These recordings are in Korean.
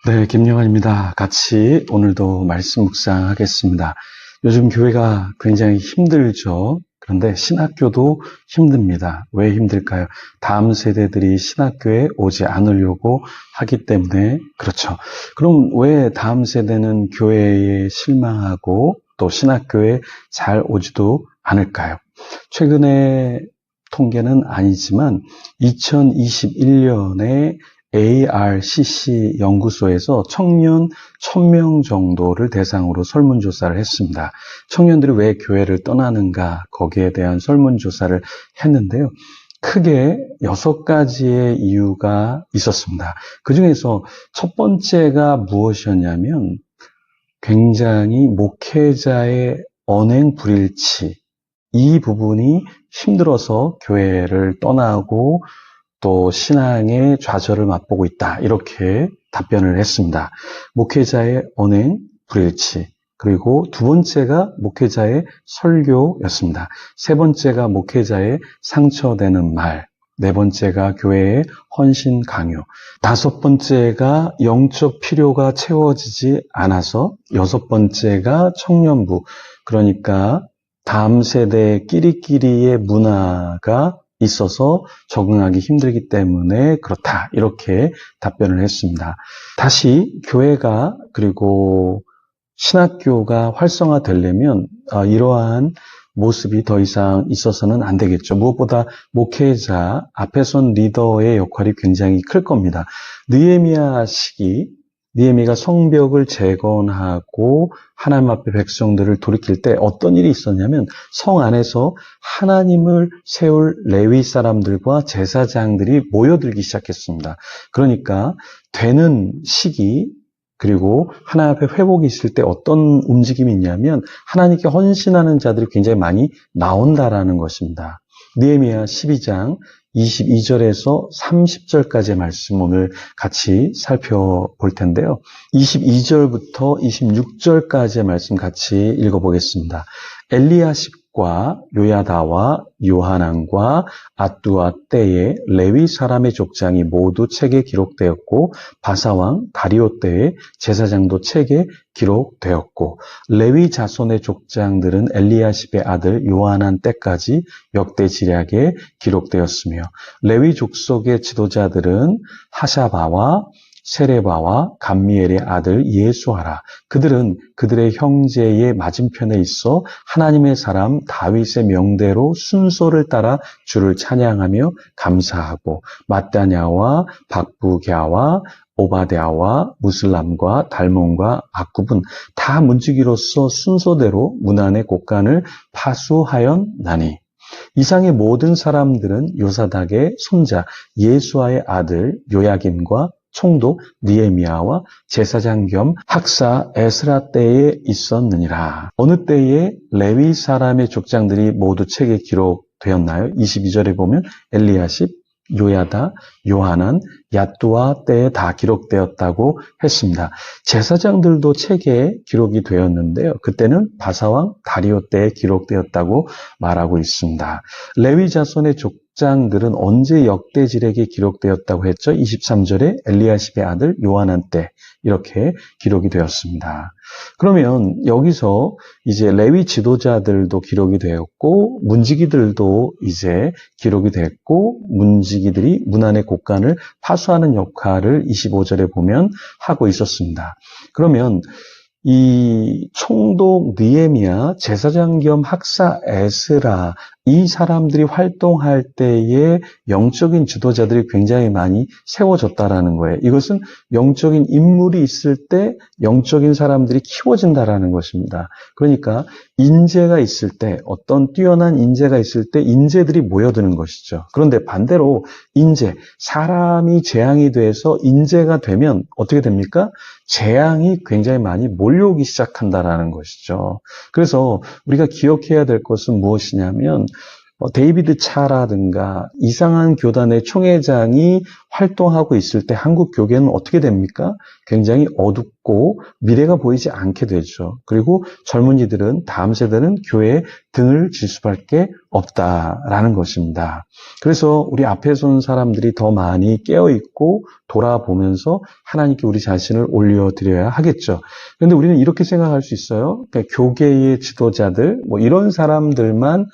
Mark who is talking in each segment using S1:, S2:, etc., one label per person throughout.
S1: 네, 김영환입니다. 같이 오늘도 말씀 묵상하겠습니다. 요즘 교회가 굉장히 힘들죠. 그런데 신학교도 힘듭니다. 왜 힘들까요? 다음 세대들이 신학교에 오지 않으려고 하기 때문에 그렇죠. 그럼 왜 다음 세대는 교회에 실망하고 또 신학교에 잘 오지도 않을까요? 최근에 통계는 아니지만 2021년에 ARCC 연구소에서 청년 1000명 정도를 대상으로 설문조사를 했습니다. 청년들이 왜 교회를 떠나는가 거기에 대한 설문조사를 했는데요. 크게 6가지의 이유가 있었습니다. 그 중에서 첫 번째가 무엇이었냐면 굉장히 목회자의 언행 불일치, 이 부분이 힘들어서 교회를 떠나고 또 신앙의 좌절을 맛보고 있다. 이렇게 답변을 했습니다. 목회자의 언행 불일치. 그리고 두 번째가 목회자의 설교였습니다. 세 번째가 목회자의 상처되는 말. 네 번째가 교회의 헌신 강요. 다섯 번째가 영적 필요가 채워지지 않아서 여섯 번째가 청년부. 그러니까 다음 세대 끼리끼리의 문화가 있어서 적응하기 힘들기 때문에 그렇다. 이렇게 답변을 했습니다. 다시 교회가 그리고 신학교가 활성화되려면 이러한 모습이 더 이상 있어서는 안 되겠죠. 무엇보다 목회자, 앞에 선 리더의 역할이 굉장히 클 겁니다. 느헤미야 시기, 느헤미야가 성벽을 재건하고 하나님 앞에 백성들을 돌이킬 때 어떤 일이 있었냐면 성 안에서 하나님을 세울 레위 사람들과 제사장들이 모여들기 시작했습니다. 그러니까 되는 시기 그리고 하나님 앞에 회복이 있을 때 어떤 움직임이 있냐면 하나님께 헌신하는 자들이 굉장히 많이 나온다라는 것입니다. 느헤미야 12장 22절에서 30절까지의 말씀 오늘 같이 살펴볼 텐데요. 22절부터 26절까지의 말씀 같이 읽어보겠습니다. 엘리야십과 요야다와 요하난과 앗두아 때에 레위 사람의 족장이 모두 책에 기록되었고 바사왕 다리오 때에 제사장도 책에 기록되었고 레위 자손의 족장들은 엘리야십의 아들 요하난 때까지 역대 지략에 기록되었으며 레위 족속의 지도자들은 하샤바와 세레바와 감미엘의 아들 예수아라. 그들은 그들의 형제의 맞은편에 있어 하나님의 사람 다윗의 명대로 순서를 따라 주를 찬양하며 감사하고 마따냐와 박부갸와 오바댜와 무슬람과 달몬과 악굽은 다 문지기로서 순서대로 문안의 곡간을 파수하였나니 이상의 모든 사람들은 요사닥의 손자 예수아의 아들 요야김과 총독 느헤미야와 제사장 겸 학사 에스라 때에 있었느니라. 어느 때에 레위 사람의 족장들이 모두 책에 기록되었나요? 22절에 보면 엘리야십, 요야다, 요하난, 얏두아 때에 다 기록되었다고 했습니다. 제사장들도 책에 기록이 되었는데요. 그때는 바사왕 다리오 때에 기록되었다고 말하고 있습니다. 레위 자손의 족장들은 언제 역대지략에 기록되었다고 했죠? 23절에 엘리야십의 아들 요하난 때 이렇게 기록이 되었습니다. 그러면 여기서 이제 레위 지도자들도 기록이 되었고 문지기들도 이제 기록이 됐고 문지기들이 문안의 곡간을 파수하는 역할을 25절에 보면 하고 있었습니다. 그러면 이 총독 느헤미야, 제사장 겸 학사 에스라 이 사람들이 활동할 때에 영적인 지도자들이 굉장히 많이 세워졌다라는 거예요. 이것은 영적인 인물이 있을 때 영적인 사람들이 키워진다라는 것입니다. 그러니까 인재가 있을 때 어떤 뛰어난 인재가 있을 때 인재들이 모여드는 것이죠. 그런데 반대로 인재, 사람이 재앙이 돼서 인재가 되면 어떻게 됩니까? 재앙이 굉장히 많이 몰려오기 시작한다라는 것이죠. 그래서 우리가 기억해야 될 것은 무엇이냐면 데이비드 차라든가 이상한 교단의 총회장이 활동하고 있을 때 한국 교계는 어떻게 됩니까? 굉장히 어둡고 미래가 보이지 않게 되죠. 그리고 젊은이들은, 다음 세대는 교회에 등을 질 수밖에 없다라는 것입니다. 그래서 우리 앞에 선 사람들이 더 많이 깨어있고 돌아보면서 하나님께 우리 자신을 올려드려야 하겠죠. 그런데 우리는 이렇게 생각할 수 있어요. 그러니까 교계의 지도자들, 이런 사람들만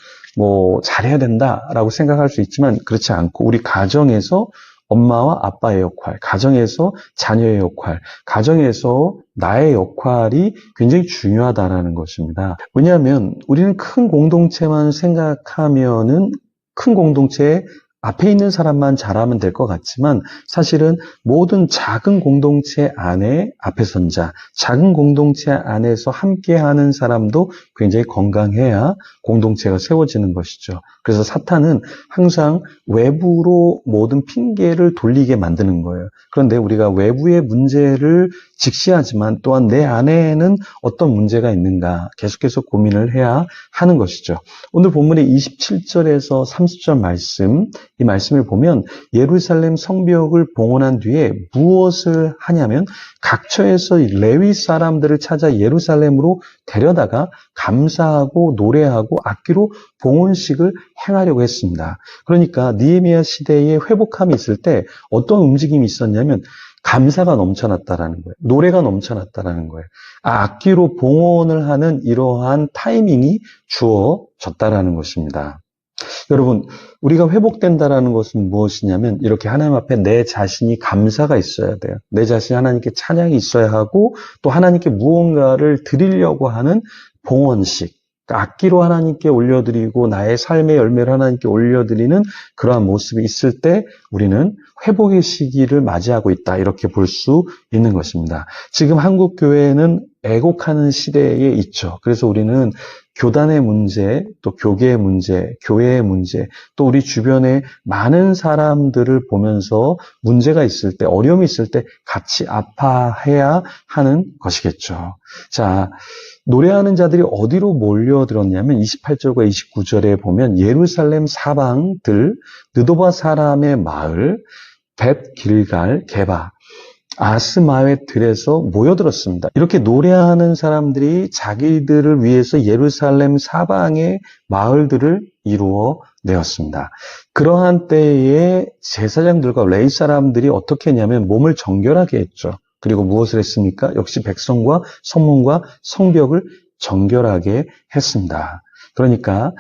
S1: 잘해야 된다라고 생각할 수 있지만 그렇지 않고 우리 가정에서 엄마와 아빠의 역할, 가정에서 자녀의 역할, 가정에서 나의 역할이 굉장히 중요하다라는 것입니다. 왜냐하면 우리는 큰 공동체만 생각하면은 큰 공동체에 앞에 있는 사람만 잘하면 될 것 같지만 사실은 모든 작은 공동체 안에 앞에 선 자, 작은 공동체 안에서 함께하는 사람도 굉장히 건강해야 공동체가 세워지는 것이죠. 그래서 사탄은 항상 외부로 모든 핑계를 돌리게 만드는 거예요. 그런데 우리가 외부의 문제를 직시하지만 또한 내 안에는 어떤 문제가 있는가 계속해서 고민을 해야 하는 것이죠. 오늘 본문의 27절에서 30절 말씀, 이 말씀을 보면 예루살렘 성벽을 봉헌한 뒤에 무엇을 하냐면 각처에서 레위 사람들을 찾아 예루살렘으로 데려다가 감사하고 노래하고 악기로 봉헌식을 행하려고 했습니다. 그러니까 느헤미야 시대에 회복함이 있을 때 어떤 움직임이 있었냐면 감사가 넘쳐났다라는 거예요. 노래가 넘쳐났다라는 거예요. 악기로 봉헌을 하는 이러한 타이밍이 주어졌다라는 것입니다. 여러분, 우리가 회복된다라는 것은 무엇이냐면 이렇게 하나님 앞에 내 자신이 감사가 있어야 돼요. 내 자신이 하나님께 찬양이 있어야 하고 또 하나님께 무언가를 드리려고 하는 봉헌식, 악기로 하나님께 올려드리고 나의 삶의 열매를 하나님께 올려드리는 그러한 모습이 있을 때 우리는 회복의 시기를 맞이하고 있다, 이렇게 볼 수 있는 것입니다. 지금 한국 교회는 애곡하는 시대에 있죠. 그래서 우리는 교단의 문제, 또 교계의 문제, 교회의 문제, 또 우리 주변에 많은 사람들을 보면서 문제가 있을 때, 어려움이 있을 때 같이 아파해야 하는 것이겠죠. 자, 노래하는 자들이 어디로 몰려들었냐면 28절과 29절에 보면 예루살렘 사방들, 느도바 사람의 마을, 벳 길갈, 게바, 아스마의 들에서 모여들었습니다. 이렇게 노래하는 사람들이 자기들을 위해서 예루살렘 사방의 마을들을 이루어 내었습니다. 그러한 때에 제사장들과 레위 사람들이 어떻게 했냐면 몸을 정결하게 했죠. 그리고 무엇을 했습니까? 역시 백성과 성문과 성벽을 정결하게 했습니다. 그러니까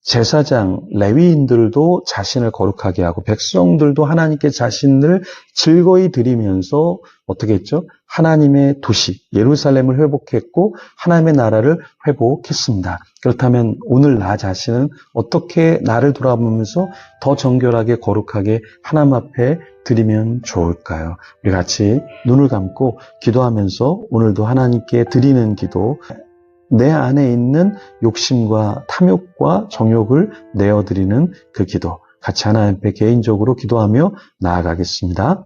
S1: 제사장, 레위인들도 자신을 거룩하게 하고 백성들도 하나님께 자신을 즐거이 드리면서 어떻게 했죠? 하나님의 도시, 예루살렘을 회복했고 하나님의 나라를 회복했습니다. 그렇다면 오늘 나 자신은 어떻게 나를 돌아보면서 더 정결하게 거룩하게 하나님 앞에 드리면 좋을까요? 우리 같이 눈을 감고 기도하면서 오늘도 하나님께 드리는 기도, 내 안에 있는 욕심과 탐욕과 정욕을 내어드리는 그 기도, 같이 하나님 앞에 개인적으로 기도하며 나아가겠습니다.